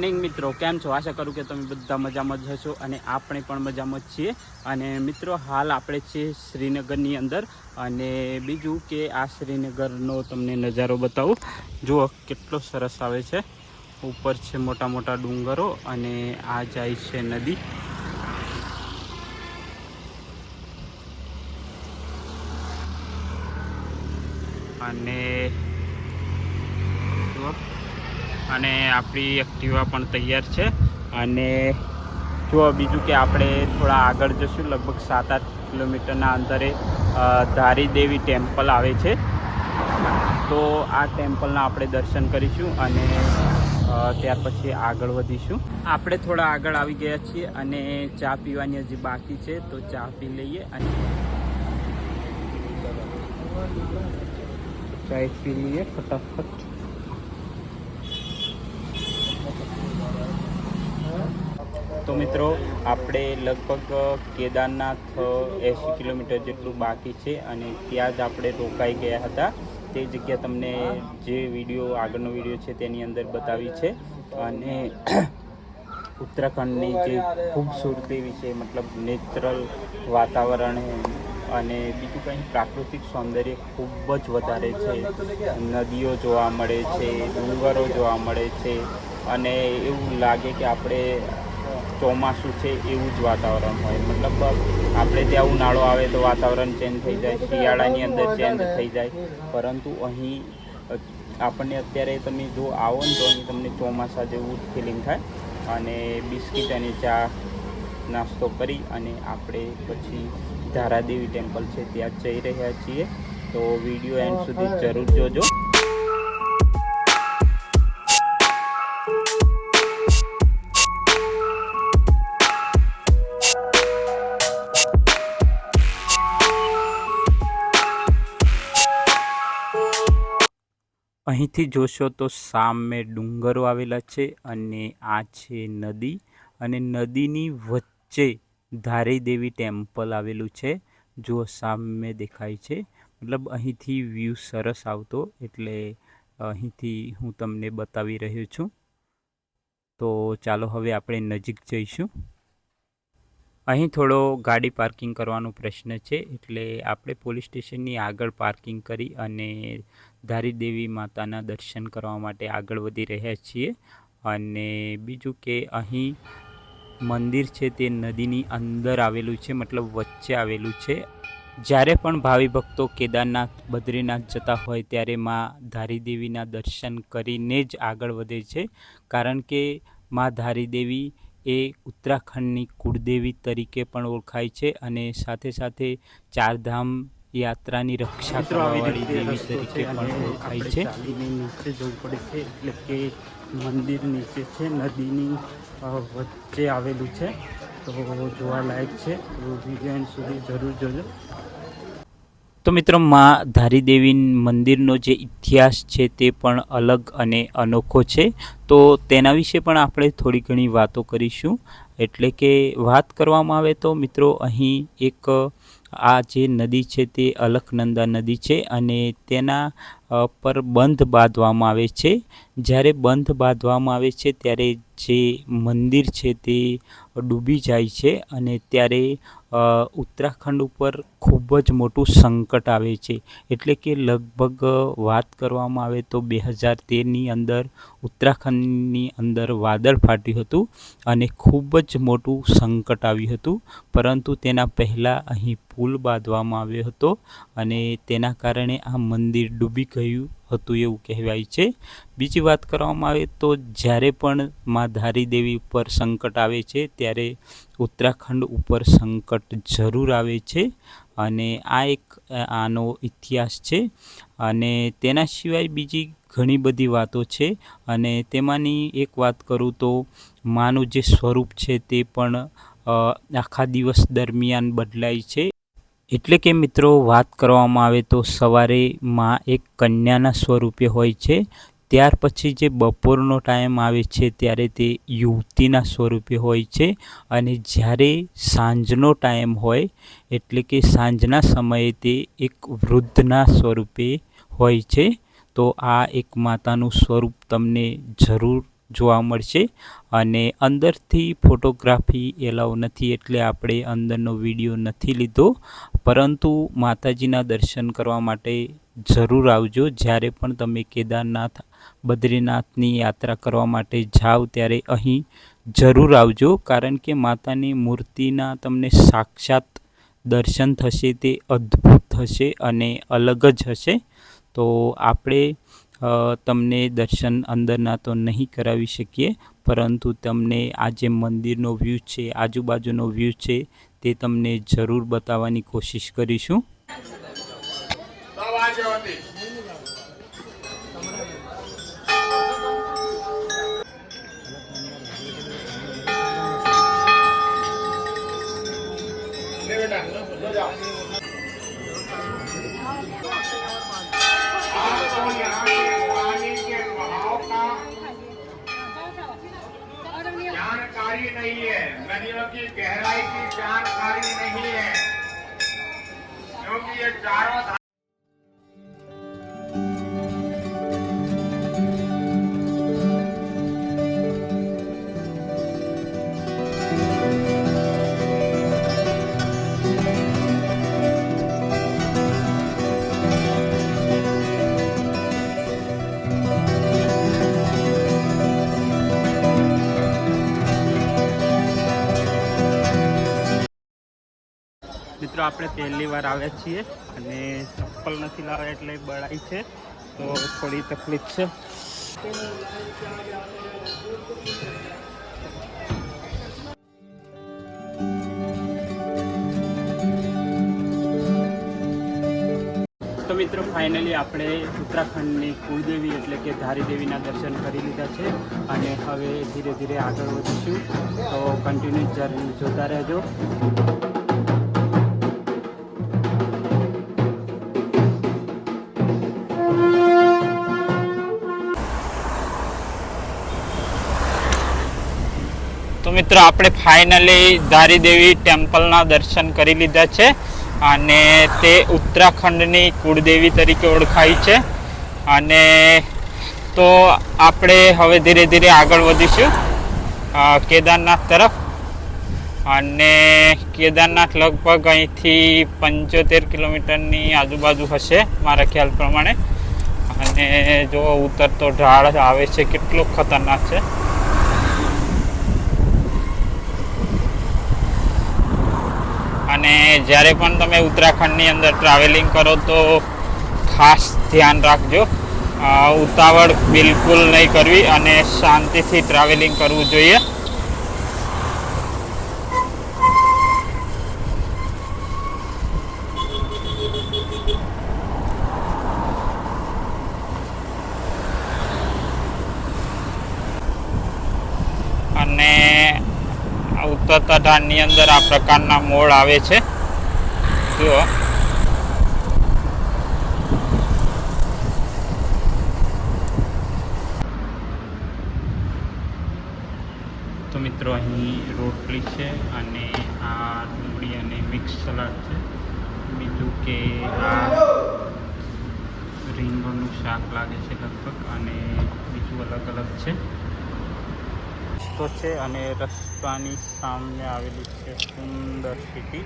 Morning મિત્રો, કેમ છો? આશા કરું કે તમે બધા મજામાં જ હશો અને આપણે પણ મજામાં જ છીએ. અને મિત્રો, હાલ આપણે છીએ શ્રીનગરની અંદર. અને બીજું કે આ શ્રીનગરનો તમને નજારો બતાવું. જુઓ કેટલો સરસ આવે છે. ઉપર છે મોટા મોટા ડુંગરો અને આ જાય છે નદી. અને અને આપણી એક્ટિવા પણ તૈયાર છે. અને જો બીજું કે આપણે થોડા આગળ જશું, લગભગ 7-8 કિલોમીટરના અંતરે ધારી દેવી ટેમ્પલ આવે છે. તો આ ટેમ્પલના આપણે દર્શન કરીશું અને ત્યાર પછી આગળ વધીશું. આપણે થોડા આગળ આવી ગયા છીએ અને ચા પીવાની હજી બાકી છે, તો ચા પી લઈએ. અને ચાય પી લઈએ ફટાફટ. તો મિત્રો, આપણે લગભગ કેદારનાથ 80 કિલોમીટર જેટલું બાકી છે અને ત્યાં જ આપણે રોકાઈ ગયા હતા. તે જગ્યા તમને જે આગળનો વિડીયો છે તેની અંદર બતાવી છે. અને ઉત્તરાખંડની જે ખૂબસૂરતી વિશે, મતલબ નેચરલ વાતાવરણ અને બીજું કંઈ પ્રાકૃતિક સૌંદર્ય ખૂબ જ વધારે છે. નદીઓ જોવા મળે છે, ડુંગરો જોવા મળે છે અને એવું લાગે કે આપણે ચોમાસું છે એવું જ વાતાવરણ હોય. મતલબ આપણે ત્યાં ઉનાળો આવે તો વાતાવરણ ચેન્જ થઈ જાય, શિયાળાની અંદર ચેન્જ થઈ જાય, પરંતુ અહીં આપણને અત્યારે તમે જો આવો ને તો અહીં તમને ચોમાસા જેવું ફિલિંગ થાય. અને બિસ્કિટ અને ચા નાસ્તો કરી અને આપણે પછી ધારાદેવી ટેમ્પલ છે ત્યાં જઈ રહ્યા છીએ. તો વિડીયો એન્ડ સુધી જરૂર જોજો. અહીંથી જોશો તો સામે ડુંગરો આવેલા છે અને આ છે નદી. અને નદીની વચ્ચે ધારીદેવી ટેમ્પલ આવેલું છે. જો સામે દેખાય છે, મતલબ અહીંથી વ્યૂ સરસ આવતો, એટલે અહીંથી હું તમને બતાવી રહ્યો છું. તો ચાલો હવે આપણે નજીક જઈશું. અહીં થોડો ગાડી પાર્કિંગ કરવાનો પ્રશ્ન છે, એટલે આપણે પોલીસ સ્ટેશનની આગળ પાર્કિંગ કરી અને ધારીદેવી માતાના દર્શન કરવા માટે આગળ વધી રહ્યા છીએ. અને બીજું કે અહીં મંદિર છે તે નદીની અંદર આવેલું છે, મતલબ વચ્ચે આવેલું છે. જ્યારે પણ ભાવિ ભક્તો કેદારનાથ, બદ્રીનાથ જતા હોય ત્યારે માં ધારીદેવીના દર્શન કરીને જ આગળ વધે છે. કારણ કે માં ધારીદેવી એ ઉત્તરાખંડની કુળદેવી તરીકે પણ ઓળખાય છે અને સાથે સાથે ચારધામ યાત્રાની રક્ષા કરવાવાળી દેવી તરીકે પણ ઓળખાય છે. નીચે જવું પડે છે, એટલે કે મંદિર નીચે છે, નદીની વચ્ચે આવેલું છે. તો જોવાલાયક છે, તો વિડીયો એન્ડ સુધી જરૂર જોજો. તો મિત્રો, માં ધારીદેવી મંદિરનો જે ઇતિહાસ છે તે પણ અલગ અને અનોખો છે. તો તેના વિશે પણ આપણે થોડી ઘણી વાતો કરીશું. એટલે કે વાત કરવામાં આવે તો મિત્રો, અહીં એક આ જે નદી છે તે અલકનંદા નદી છે અને તેના પર બંધ બાંધવામાં આવે છે. જ્યારે બંધ બાંધવામાં આવે છે ત્યારે જે મંદિર છે તે ડૂબી જાય છે અને ત્યારે ઉત્તરાખંડ ઉપર ખૂબ જ મોટું સંકટ આવે છે. એટલે કે લગભગ વાત કરવામાં આવે તો 2013ની અંદર ઉત્તરાખંડની અંદર વાદળ ફાટ્યું હતું અને ખૂબ જ મોટું સંકટ આવ્યું હતું. પરંતુ તેના પહેલાં અહીં પુલ બાંધવામાં આવ્યો હતો અને તેના કારણે આ મંદિર ડૂબી ગયું હતું એવું કહેવાય છે. બીજી વાત કરવામાં આવે તો જ્યારે પણ માં ધારીદેવી ઉપર સંકટ આવે છે ત્યારે ઉત્તરાખંડ ઉપર સંકટ જરૂર આવે છે. અને આ એક આનો ઇતિહાસ છે. અને તેના સિવાય બીજી ઘણી બધી વાતો છે. અને તેમાંની એક વાત કરું તો માનું જે સ્વરૂપ છે તે પણ આખા દિવસ દરમિયાન બદલાય છે. એટલે કે મિત્રો, વાત કરવામાં આવે તો સવારે માં એક કન્યાના સ્વરૂપે હોય છે. ત્યાર પછી જે બપોરનો ટાઈમ આવે છે ત્યારે તે યુવતીના સ્વરૂપે હોય છે. અને જ્યારે સાંજનો ટાઈમ હોય, એટલે કે સાંજના સમયે તે એક વૃદ્ધના સ્વરૂપે હોય છે. તો આ એક માતાનું સ્વરૂપ તમને જરૂર જોવા મળશે. અને અંદરથી ફોટોગ્રાફી એલાઉ નથી એટલે આપણે અંદરનો વિડીયો નથી લીધો, પરંતુ માતાજીના દર્શન કરવા માટે જરૂર આવજો. જ્યારે પણ તમે કેદારનાથ, બદ્રીનાથની યાત્રા કરવા માટે જાઓ ત્યારે અહીં જરૂર આવજો, કારણ કે માતાની મૂર્તિના તમને સાક્ષાત દર્શન થશે. તે અદ્ભુત હશે અને અલગ જ હશે. તો આપણે તમને દર્શન અંદરના તો નહીં કરાવી શકીએ, પરંતુ તમને આ જે મંદિરનો વ્યૂ છે, આજુબાજુનો વ્યૂ છે, તે તમને જરૂર બતાવવાની કોશિશ કરીશું. जानकारी नहीं है, नदियों की गहराई की जानकारी नहीं है, क्योंकि ये चारों મિત્રો આપણે પહેલી વાર આવ્યા છીએ અને ચપ્પલ નથી લાવ્યા એટલે બળાઈ છે, તો થોડી તકલીફ છે. તો મિત્રો ફાઇનલી આપણે ઉત્તરાખંડની કુળદેવી એટલે કે ધારી દેવીના દર્શન કરી લીધા છે અને હવે ધીરે ધીરે આગળ વધીશું. તો કન્ટિન્યુ જર્ની જોતા રહેજો. તો મિત્રો આપણે ફાઇનલી ધારી દેવી ટેમ્પલના દર્શન કરી લીધા છે અને તે ઉત્તરાખંડની કુળદેવી તરીકે ઓળખાય છે. અને તો આપણે હવે ધીરે ધીરે આગળ વધીશું કેદારનાથ તરફ. અને કેદારનાથ લગભગ અહીંથી 75 કિલોમીટરની આજુબાજુ હશે મારા ખ્યાલ પ્રમાણે. અને જો ઉતરતો ઢાળ આવે છે, કેટલો ખતરનાક છે. અને જ્યારે પણ તમે ઉત્તરાખંડની અંદર ટ્રાવેલિંગ કરો તો ખાસ ધ્યાન રાખજો, ઉતાવળ બિલકુલ નહીં કરવી અને શાંતિથી ટ્રાવેલિંગ કરવું જોઈએ. અને ઉતરતા ઢાળની અંદર આ પ્રકારના મોડ આવે છે. જુઓ, તો મિત્રો અહીં રોટલી છે અને આ ડુંગળી અને મિક્સ સલાડ છે. બીજું કે આ રીંગણનું શાક લાગે છે લગભગ, અને બીજું અલગ અલગ છે. રસ્તો છે અને રસ્તાની સામે આવેલી છે સુંદર સિટી.